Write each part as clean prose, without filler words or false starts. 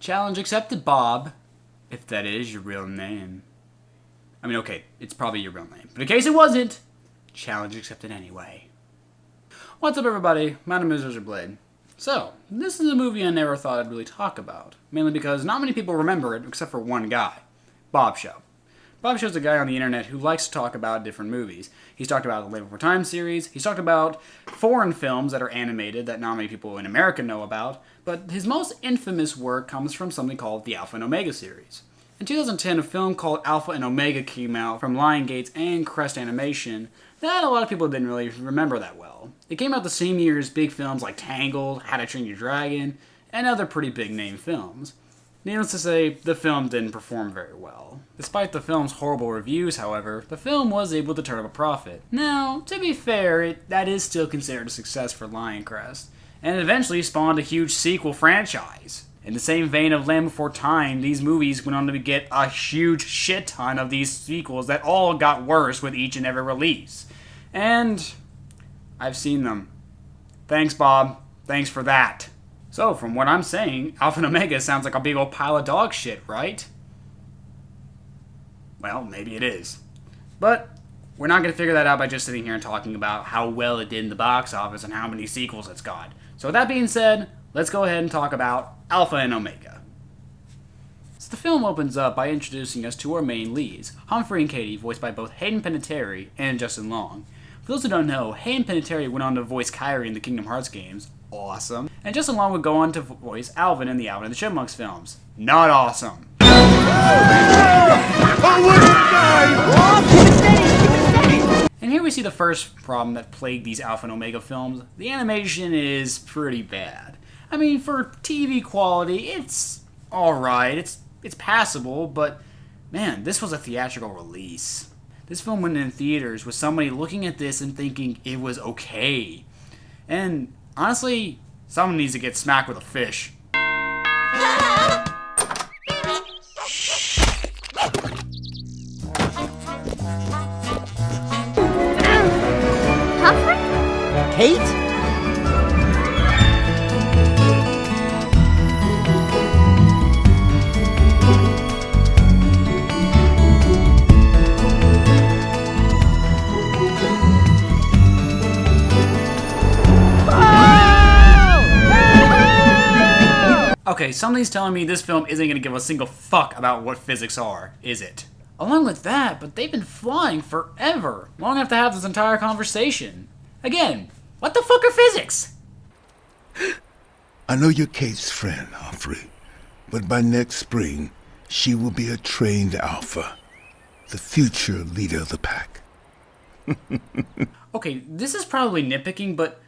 Challenge accepted, Bob. If that is your real name. I mean, okay, it's probably your real name. But in case it wasn't, challenge accepted anyway. What's up, everybody? My name is RaisorBlade. So, this is a movie I never thought I'd really talk about. Mainly because not many people remember it except for one guy. Bob Show. Bob Show's a guy on the internet who likes to talk about different movies. He's talked about the Live Before Time series, he's talked about foreign films that are animated that not many people in America know about, but his most infamous work comes from something called the Alpha and Omega series. In 2010, a film called Alpha and Omega came out from Lionsgate and Crest Animation that a lot of people didn't really remember that well. It came out the same year as big films like Tangled, How to Train Your Dragon, and other pretty big name films. Needless to say, the film didn't perform very well. Despite the film's horrible reviews, however, the film was able to turn up a profit. Now, to be fair, that is still considered a success for Crest, and it eventually spawned a huge sequel franchise. In the same vein of Land Before Time, these movies went on to get a huge shit ton of these sequels that all got worse with each and every release. And I've seen them. Thanks, Bob. Thanks for that. So, from what I'm saying, Alpha and Omega sounds like a big old pile of dog shit, right? Well, maybe it is. But we're not going to figure that out by just sitting here and talking about how well it did in the box office and how many sequels it's got. So with that being said, let's go ahead and talk about Alpha and Omega. So the film opens up by introducing us to our main leads, Humphrey and Katie, voiced by both Hayden Panettiere and Justin Long. For those who don't know, Hayden Panettiere went on to voice Kyrie in the Kingdom Hearts games. Awesome. And Justin Long would go on to voice Alvin in the Alvin and the Chipmunks films. Not awesome. And here we see the first problem that plagued these Alpha and Omega films. The animation is pretty bad. I mean, for TV quality, it's alright. It's passable, but man, this was a theatrical release. This film went in theaters with somebody looking at this and thinking it was okay. And honestly, someone needs to get smacked with a fish. Humphrey? Kate? Okay, something's telling me this film isn't going to give a single fuck about what physics are, is it? Along with that, but they've been flying forever, long enough to have this entire conversation. Again, what the fuck are physics? I know you're Kate's friend, Humphrey, but by next spring, she will be a trained alpha, the future leader of the pack. Okay, this is probably nitpicking, but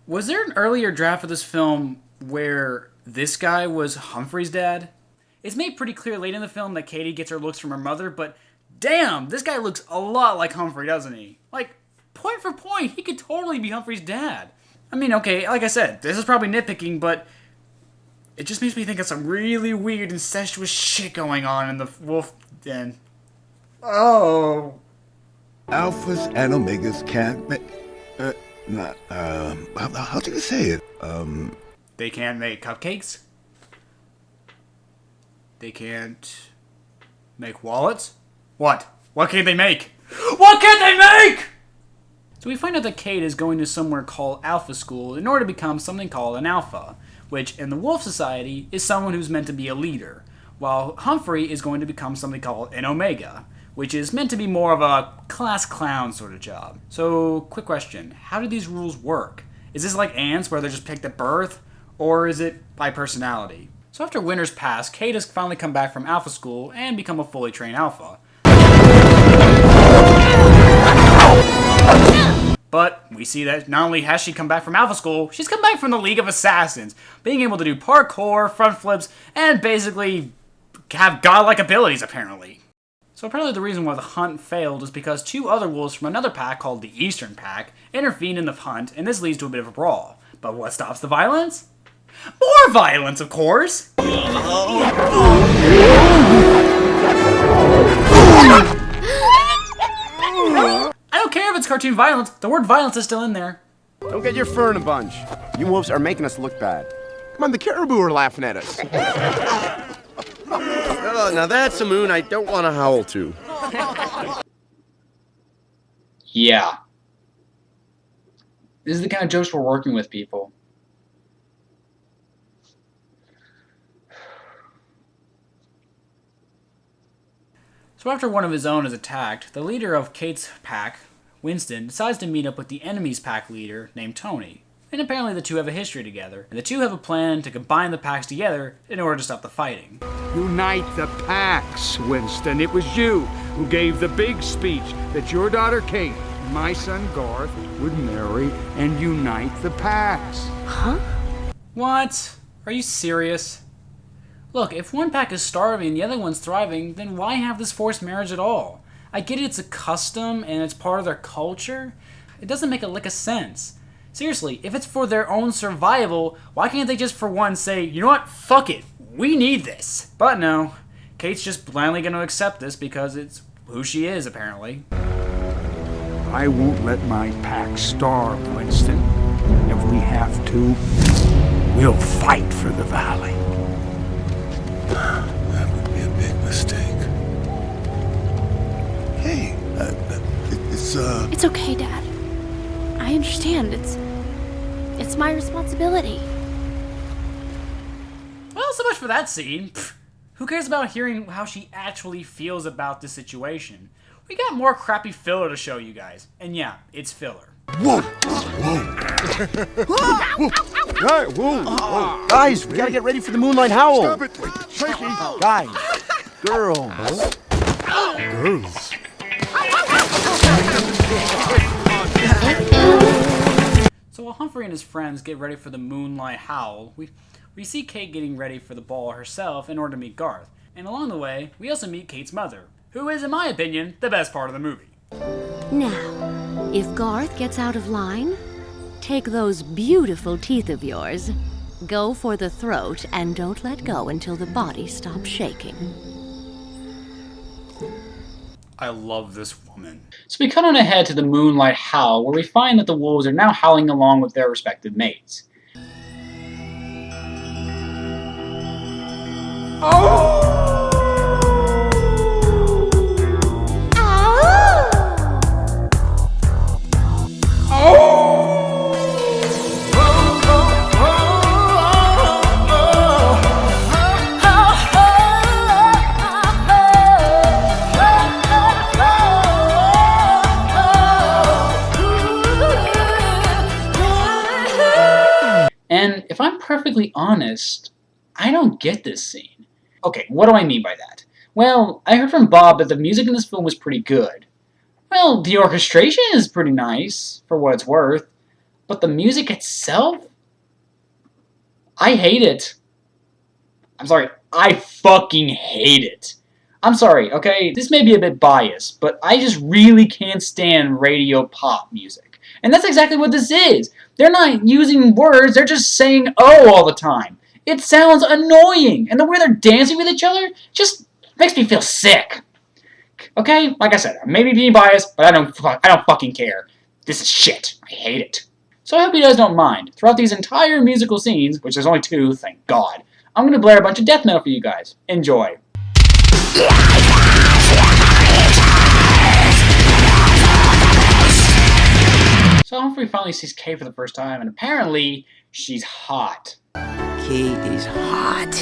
was there an earlier draft of this film where this guy was Humphrey's dad? It's made pretty clear late in the film that Katie gets her looks from her mother, but damn, this guy looks a lot like Humphrey, doesn't he? Like, point for point, he could totally be Humphrey's dad. I mean, okay, like I said, this is probably nitpicking, but it just makes me think of some really weird incestuous shit going on in the wolf den. Oh. Alphas and Omegas can't make... how do you say it? They can't make cupcakes? They can't make wallets? What? What can't they make? What can't they make?! So we find out that Kate is going to somewhere called Alpha School in order to become something called an Alpha, which in the Wolf Society is someone who's meant to be a leader, while Humphrey is going to become something called an Omega, which is meant to be more of a class clown sort of job. So, quick question, how do these rules work? Is this like ants where they're just picked at birth? Or is it by personality? So after winter's passed, Kate has finally come back from Alpha School and become a fully trained Alpha. But we see that not only has she come back from Alpha School, she's come back from the League of Assassins, being able to do parkour, front flips, and basically have godlike abilities, apparently. So apparently the reason why the hunt failed is because two other wolves from another pack called the Eastern Pack intervened in the hunt, and this leads to a bit of a brawl. But what stops the violence? More violence, of course! I don't care if it's cartoon violence, the word violence is still in there. Don't get your fur in a bunch. You wolves are making us look bad. Come on, the caribou are laughing at us. Oh, now that's a moon I don't want to howl to. Yeah. This is the kind of jokes we're working with, people. So after one of his own is attacked, the leader of Kate's pack, Winston, decides to meet up with the enemy's pack leader named Tony. And apparently the two have a history together, and the two have a plan to combine the packs together in order to stop the fighting. Unite the packs, Winston. It was you who gave the big speech that your daughter Kate and my son Garth would marry and unite the packs. Huh? What? Are you serious? Look, if one pack is starving and the other one's thriving, then why have this forced marriage at all? I get it's a custom and it's part of their culture. It doesn't make a lick of sense. Seriously, if it's for their own survival, why can't they just for once say, you know what, fuck it, we need this? But no, Kate's just blindly gonna accept this because it's who she is, apparently. I won't let my pack starve, Winston. If we have to, we'll fight for the valley. That would be a big mistake. Hey, It's okay, Dad. I understand. It's my responsibility. Well, so much for that scene. Pfft, who cares about hearing how she actually feels about this situation? We got more crappy filler to show you guys. And yeah, it's filler. Whoa! Whoa! Hey, whoa. Guys, we gotta get ready for the moonlight howl. Stop it! Shaky! Guys, girls. Girls. So while Humphrey and his friends get ready for the moonlight howl, we see Kate getting ready for the ball herself in order to meet Garth. And along the way, we also meet Kate's mother, who is, in my opinion, the best part of the movie. Now, if Garth gets out of line, take those beautiful teeth of yours, go for the throat, and don't let go until the body stops shaking. I love this woman. So we cut on ahead to the moonlight howl, where we find that the wolves are now howling along with their respective mates. And if I'm perfectly honest, I don't get this scene. Okay, what do I mean by that? Well, I heard from Bob that the music in this film was pretty good. Well, the orchestration is pretty nice, for what it's worth. But the music itself? I hate it. I'm sorry, I fucking hate it. I'm sorry, okay? This may be a bit biased, but I just really can't stand radio pop music. And that's exactly what this is. They're not using words, they're just saying oh all the time. It sounds annoying, and the way they're dancing with each other just makes me feel sick. Okay? Like I said, I may be being biased, but I don't fucking care. This is shit. I hate it. So I hope you guys don't mind. Throughout these entire musical scenes, which there's only 2, thank God, I'm going to blare a bunch of death metal for you guys. Enjoy. So Humphrey finally sees Kate for the first time, and apparently, she's hot. Kate is hot.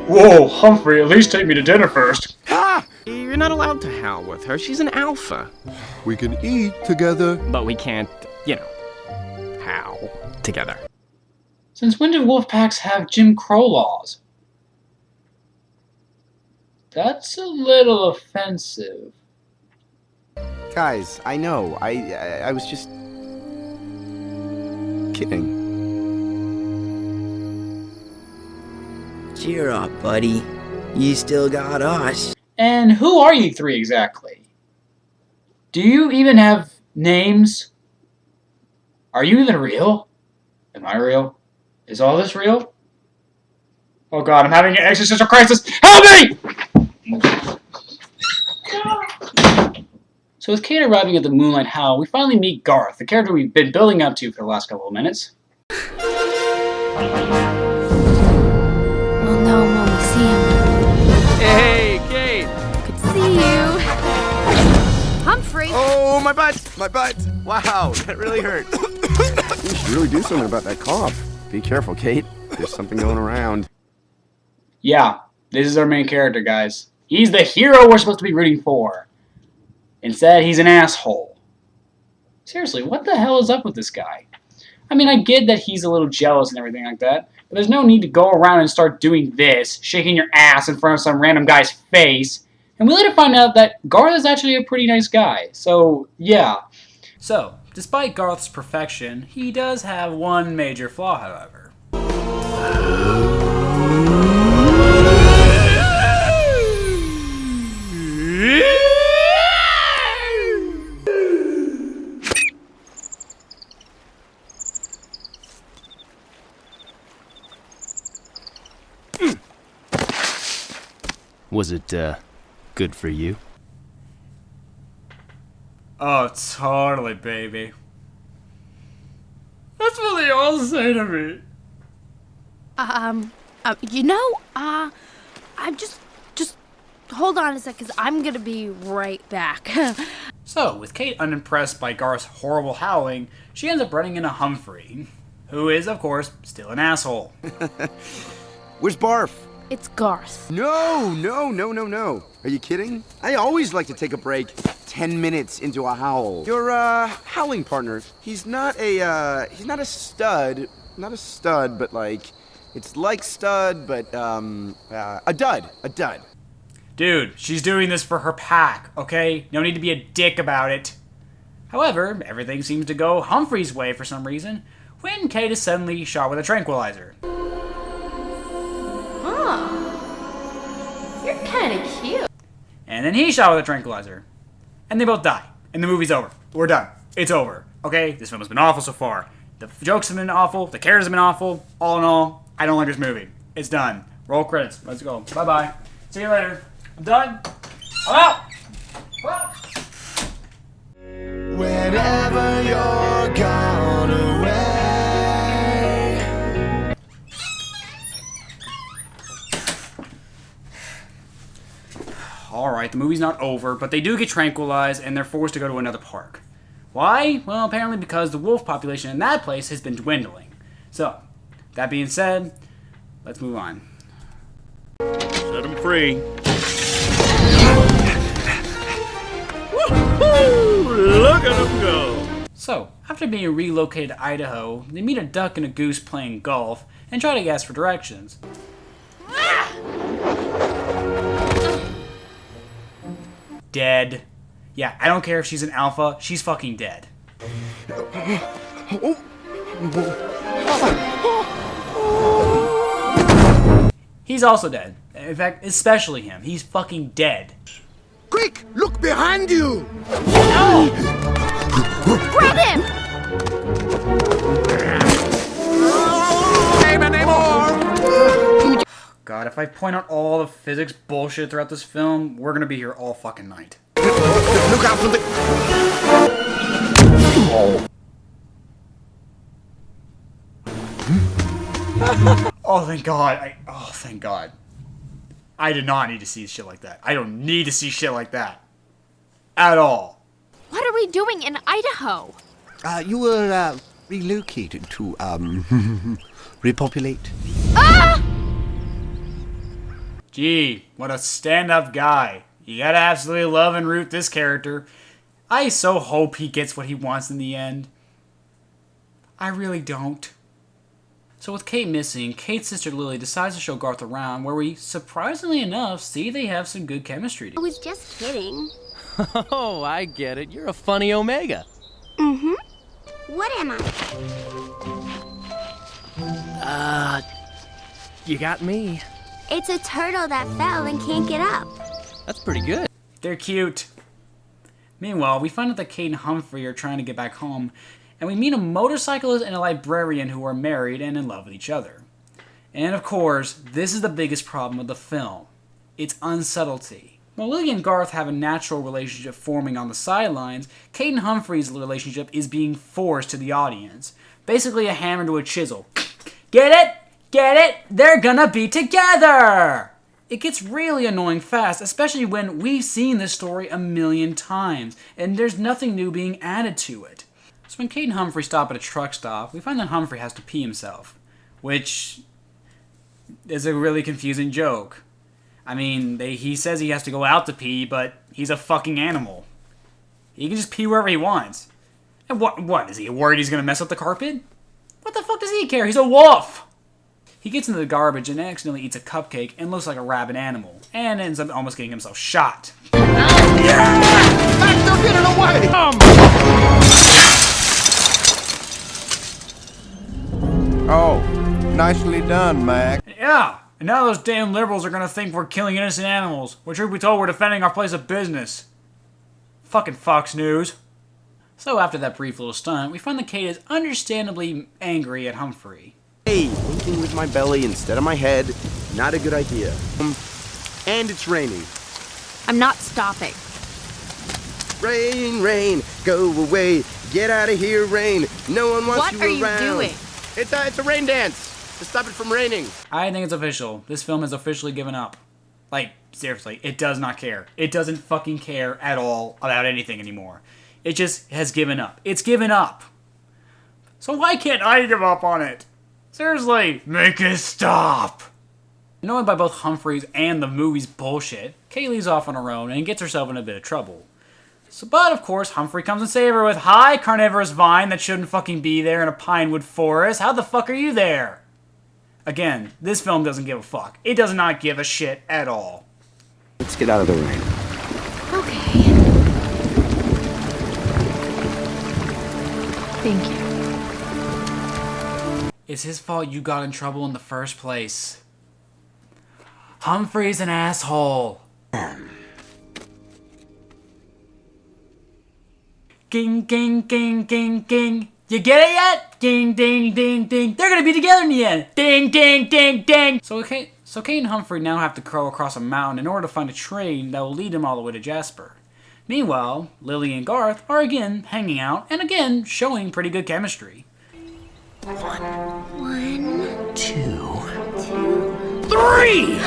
Whoa, Humphrey, at least take me to dinner first. Ah! You're not allowed to howl with her. She's an alpha. We can eat together. But we can't, howl together. Since when did wolf packs have Jim Crow laws? That's a little offensive. Guys, I know. I was just kidding. Cheer up, buddy. You still got us. And who are you 3 exactly? Do you even have names? Are you even real? Am I real? Is all this real? Oh God, I'm having an existential crisis. Help me! So with Kate arriving at the Moonlight Howl, we finally meet Garth, the character we've been building up to for the last couple of minutes. We'll know when we see him. Hey, Kate! Good to see you. Humphrey! Oh, my butt! My butt! Wow, that really hurt. You should really do something about that cough. Be careful, Kate. There's something going around. Yeah, this is our main character, guys. He's the hero we're supposed to be rooting for. Instead, he's an asshole. Seriously, what the hell is up with this guy? I mean, I get that he's a little jealous and everything like that, but there's no need to go around and start doing this, shaking your ass in front of some random guy's face. And we later find out that Garth is actually a pretty nice guy, so yeah. So, despite Garth's perfection, he does have one major flaw, however. Was it, good for you? Oh, totally, baby. That's what they all say to me. I'm just hold on a sec, because I'm gonna be right back. So, with Kate unimpressed by Garth's horrible howling, she ends up running into Humphrey, who is, of course, still an asshole. Where's Barf? It's Garth. No. Are you kidding? I always like to take a break 10 minutes into a howl. Your, howling partner, he's not a stud. Not a stud, but like, it's like stud, but, a dud. Dude, she's doing this for her pack, okay? No need to be a dick about it. However, everything seems to go Humphrey's way for some reason, when Kate is suddenly shot with a tranquilizer. You're kinda cute. And then he's shot with a tranquilizer. And they both die. And the movie's over. We're done. It's over. Okay? This film has been awful so far. The jokes have been awful. The characters have been awful. All in all, I don't like this movie. It's done. Roll credits. Let's go. Bye-bye. See you later. I'm done. I'm out. Well. Whenever you're gone away. Alright, the movie's not over, but they do get tranquilized and they're forced to go to another park. Why? Well, apparently because the wolf population in that place has been dwindling. So, that being said, let's move on. Set him free. Look at him go! So, after being relocated to Idaho, they meet a duck and a goose playing golf and try to ask for directions. Dead. Yeah, I don't care if she's an alpha, she's fucking dead. He's also dead. In fact, especially him. He's fucking dead. Quick, look behind you! Grab him! God, if I point out all the physics bullshit throughout this film, we're gonna be here all fucking night. Look out for the... Oh, thank God. Oh, thank God. I did not need to see shit like that. I don't need to see shit like that. At all. What are we doing in Idaho? You were, relocated to, repopulate. Ah! Gee, what a stand-up guy. You gotta absolutely love and root this character. I so hope he gets what he wants in the end. I really don't. So with Kate missing, Kate's sister Lily decides to show Garth around, where we, surprisingly enough, see they have some good chemistry. I was just kidding. Oh, I get it. You're a funny Omega. Mm-hmm. What am I? You got me. It's a turtle that fell and can't get up. That's pretty good. They're cute. Meanwhile, we find out that Kate and Humphrey are trying to get back home, and we meet a motorcyclist and a librarian who are married and in love with each other. And of course, this is the biggest problem with the film. Its unsubtlety. While Lily and Garth have a natural relationship forming on the sidelines, Kate and Humphrey's relationship is being forced to the audience. Basically a hammer to a chisel. Get it? Get it? They're gonna be together! It gets really annoying fast, especially when we've seen this story a million times, and there's nothing new being added to it. So when Kate and Humphrey stop at a truck stop, we find that Humphrey has to pee himself, which is a really confusing joke. I mean, he says he has to go out to pee, but he's a fucking animal. He can just pee wherever he wants. And what, is he worried he's gonna mess up the carpet? What the fuck does he care? He's a wolf! He gets into the garbage and accidentally eats a cupcake and looks like a rabid animal, and ends up almost getting himself shot. Yeah! They're getting away! Oh, nicely done, Mac. Yeah, and now those damn liberals are gonna think we're killing innocent animals, when truth be told we're defending our place of business. Fucking Fox News. So after that brief little stunt, we find that Kate is understandably angry at Humphrey. Hey, thinking with my belly instead of my head, not a good idea. And it's raining. I'm not stopping. Rain, rain, go away. Get out of here, rain. No one wants What are you around. you doing? It's a rain dance to stop it from raining. I think it's official. This film has officially given up. Like, seriously, it does not care. It doesn't fucking care at all about anything anymore. It just has given up. It's given up. So why can't I give up on it? Seriously, make it stop. Annoyed by both Humphrey's and the movie's bullshit, Kate leaves off on her own and gets herself in a bit of trouble. But of course, Humphrey comes and saves her with, "Hi, carnivorous vine that shouldn't fucking be there in a pinewood forest. How the fuck are you there?" Again, this film doesn't give a fuck. It does not give a shit at all. Let's get out of the rain. Okay. Thank you. It's his fault you got in trouble in the first place. Humphrey's an asshole. Ging, ging, ging, ging, ging. You get it yet? Ding, ding, ding, ding. They're gonna be together in the end. Ding, ding, ding, ding. So Kate and Humphrey now have to crow across a mountain in order to find a train that will lead them all the way to Jasper. Meanwhile, Lily and Garth are again hanging out and again showing pretty good chemistry. 1, 2, 3!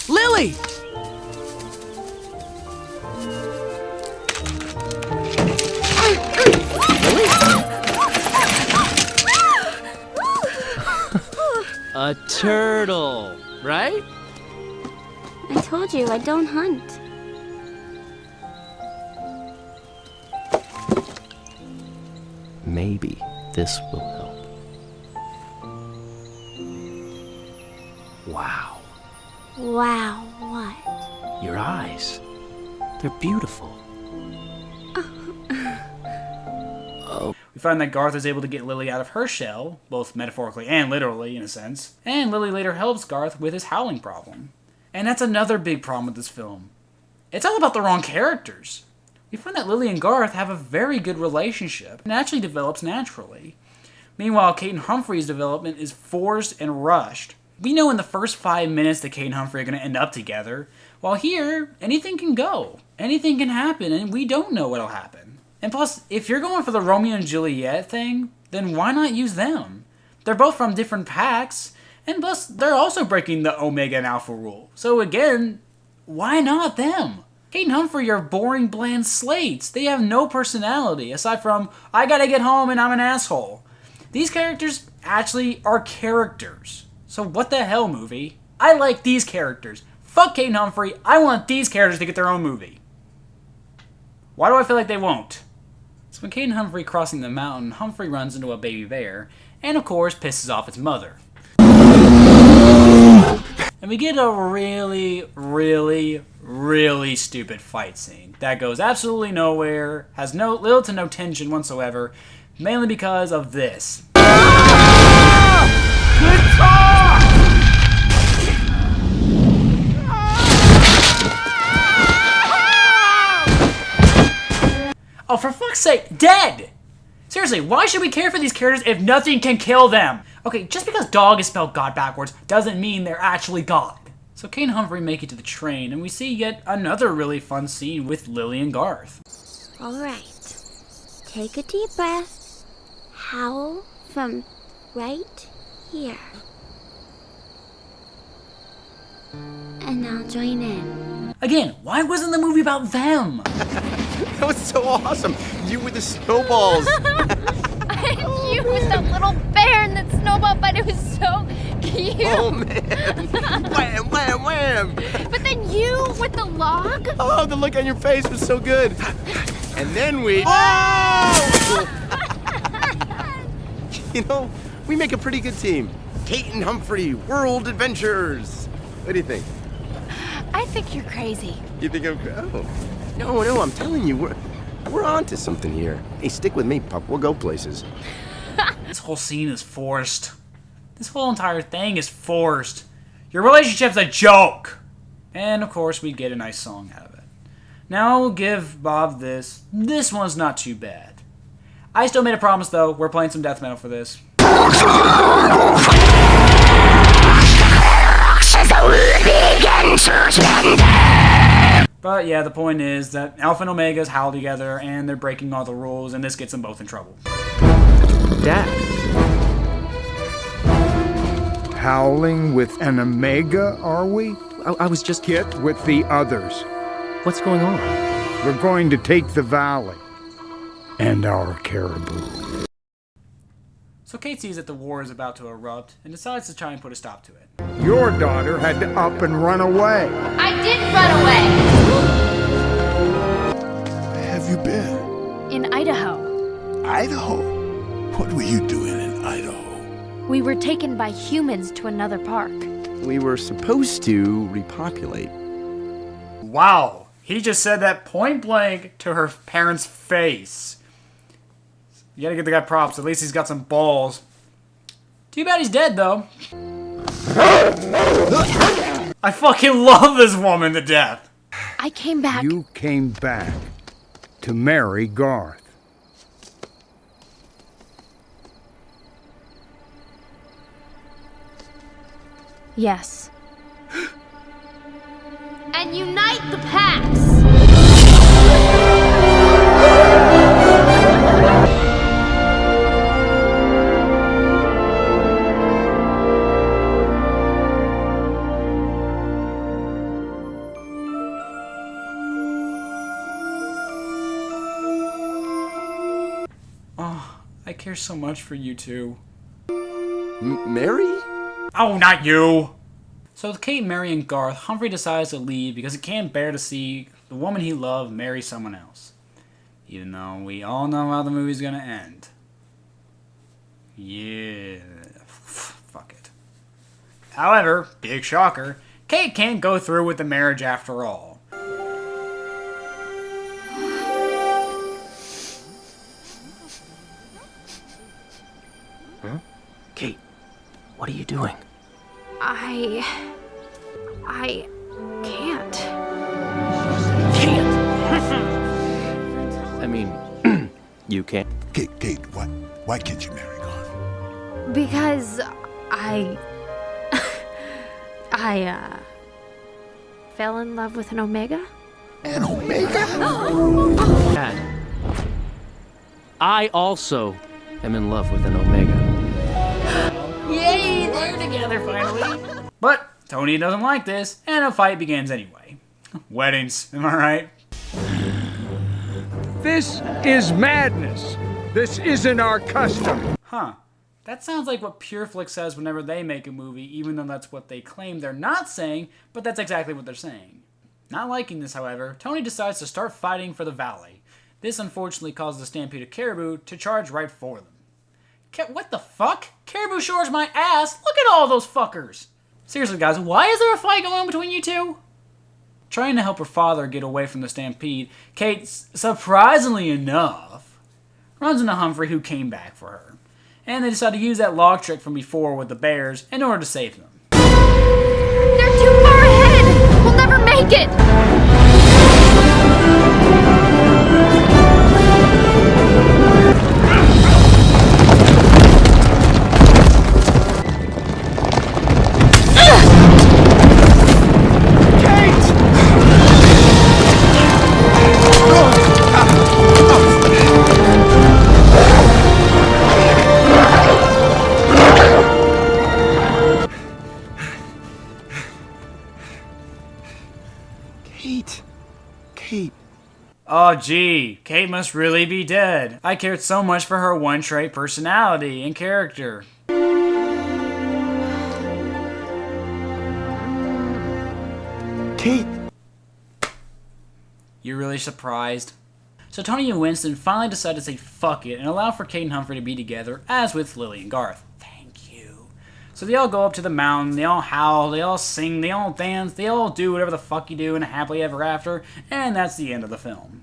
Lily! A turtle, right? I told you, I don't hunt. Maybe this will help. Wow. Wow, what? Your eyes. They're beautiful. We find that Garth is able to get Lily out of her shell, both metaphorically and literally, in a sense. And Lily later helps Garth with his howling problem. And that's another big problem with this film. It's all about the wrong characters. We find that Lily and Garth have a very good relationship, and actually develops naturally. Meanwhile, Kate and Humphrey's development is forced and rushed. We know in the first 5 minutes that Kate and Humphrey are going to end up together, while here, anything can go. Anything can happen, and we don't know what'll happen. And plus, if you're going for the Romeo and Juliet thing, then why not use them? They're both from different packs, and plus, they're also breaking the Omega and Alpha rule. So again, why not them? Kate and Humphrey are boring, bland slates. They have no personality, aside from, I gotta get home and I'm an asshole. These characters actually are characters. So what the hell, movie? I like these characters. Fuck Kate and Humphrey. I want these characters to get their own movie. Why do I feel like they won't? So when Kate and Humphrey crossing the mountain, Humphrey runs into a baby bear, and of course pisses off its mother. And we get a really, really, really stupid fight scene that goes absolutely nowhere, has little to no tension whatsoever, mainly because of this. Oh, for fuck's sake, dead! Seriously, why should we care for these characters if nothing can kill them? Okay, just because dog is spelled God backwards doesn't mean they're actually God. So Kate and Humphrey make it to the train, and we see yet another really fun scene with Lily and Garth. All right. Take a deep breath. Howl from right here. And I'll join in. Again, why wasn't the movie about them? That was so awesome. You with the snowballs. And you with that little bear and that snowball, but it was so cute. Oh, man. Wham, wham, wham. But then you with the log. Oh, the look on your face was so good. And then we... Oh! You know, we make a pretty good team. Kate and Humphrey, world adventures. What do you think? I think you're crazy. You think I'm... Oh. No, I'm telling you, we're on to something here. Hey, stick with me, pup. We'll go places. This whole scene is forced. This whole entire thing is forced. Your relationship's a joke. And, of course, we get a nice song out of it. Now, I will give Bob this. This one's not too bad. I still made a promise, though. We're playing some death metal for this. But yeah, the point is that Alpha and Omegas howl together, and they're breaking all the rules, and this gets them both in trouble. Dad. Howling with an Omega, are we? I was just... Get with the others. What's going on? We're going to take the valley. And our caribou. So Kate sees that the war is about to erupt, and decides to try and put a stop to it. Your daughter had to up and run away. I didn't run away. Where have you been? In Idaho. Idaho? What were you doing in Idaho? We were taken by humans to another park. We were supposed to repopulate. Wow, he just said that point blank to her parents' face. You gotta give the guy props, at least he's got some balls. Too bad he's dead, though. I fucking love this woman to death. I came back. You came back to marry Garth. Yes. And unite the packs! Oh, I care so much for you two. Mary? Oh, not you! So with Kate marrying Garth, Humphrey decides to leave because he can't bear to see the woman he loved marry someone else. Even though we all know how the movie's gonna end. Yeah. Fuck it. However, big shocker, Kate can't go through with the marriage after all. Huh? Kate, what are you doing? I can't. Can't? I mean, you can't. Kate, why can't you marry Garth? Because I fell in love with an Omega. An Omega? Dad, I also am in love with an Omega. Yay, they're together finally. But Tony doesn't like this, and a fight begins anyway. Weddings, am I right? This is madness. This isn't our custom. Huh. That sounds like what PureFlix says whenever they make a movie, even though that's what they claim they're not saying, but that's exactly what they're saying. Not liking this, however, Tony decides to start fighting for the valley. This unfortunately causes the stampede of caribou to charge right for them. What the fuck? Caribou Shore's my ass! Look at all those fuckers! Seriously, guys, why is there a fight going on between you two? Trying to help her father get away from the stampede, Kate, surprisingly enough, runs into Humphrey, who came back for her. And they decide to use that log trick from before with the bears in order to save them. They're too far ahead! We'll never make it! Kate. Kate. Oh gee, Kate must really be dead. I cared so much for her one-trait personality and character. Kate. You're really surprised? So Tony and Winston finally decide to say fuck it and allow for Kate and Humphrey to be together, as with Lily and Garth. Thank you. So they all go up to the mountain, they all howl, they all sing, they all dance, they all do whatever the fuck you do in a happily ever after, and that's the end of the film.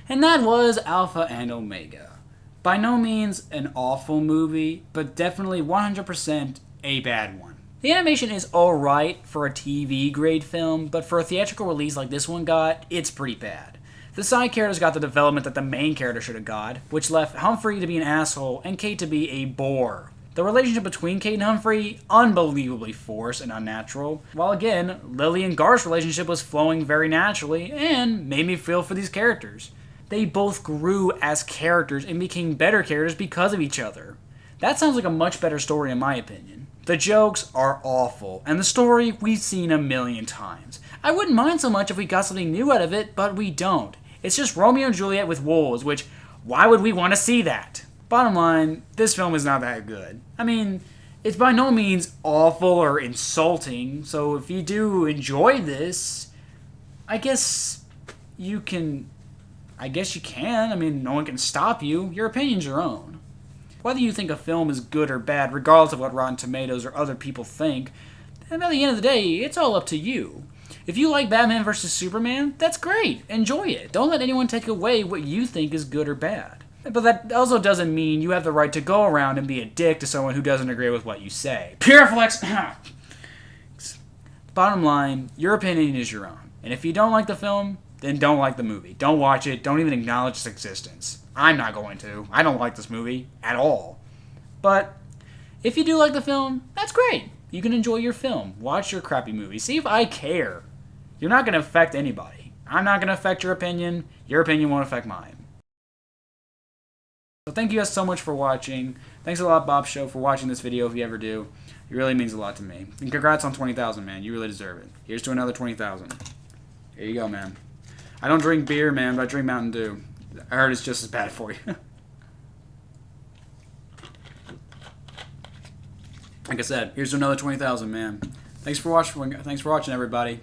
And that was Alpha and Omega. By no means an awful movie, but definitely 100% a bad one. The animation is alright for a TV grade film, but for a theatrical release like this one got, it's pretty bad. The side characters got the development that the main character should have got, which left Humphrey to be an asshole and Kate to be a bore. The relationship between Kate and Humphrey, unbelievably forced and unnatural, while again, Lily and Garth's relationship was flowing very naturally and made me feel for these characters. They both grew as characters and became better characters because of each other. That sounds like a much better story in my opinion. The jokes are awful, and the story we've seen a million times. I wouldn't mind so much if we got something new out of it, but we don't. It's just Romeo and Juliet with wolves, which, why would we want to see that? Bottom line, this film is not that good. I mean, it's by no means awful or insulting, so if you do enjoy this, I guess you can. I mean, no one can stop you. Your opinion's your own. Whether you think a film is good or bad, regardless of what Rotten Tomatoes or other people think, and at the end of the day, it's all up to you. If you like Batman vs. Superman, that's great. Enjoy it. Don't let anyone take away what you think is good or bad. But that also doesn't mean you have the right to go around and be a dick to someone who doesn't agree with what you say. Pure flex. Bottom line, your opinion is your own. And if you don't like the film, then don't like the movie. Don't watch it. Don't even acknowledge its existence. I'm not going to. I don't like this movie at all. But if you do like the film, that's great. You can enjoy your film. Watch your crappy movie. See if I care. You're not going to affect anybody. I'm not going to affect your opinion. Your opinion won't affect mine. So thank you guys so much for watching. Thanks a lot, Bob Show, for watching this video if you ever do. It really means a lot to me. And congrats on 20,000, man. You really deserve it. Here's to another 20,000. Here you go, man. I don't drink beer, man, but I drink Mountain Dew. I heard it's just as bad for you. Like I said, here's to another 20,000, man. Thanks for watching, everybody.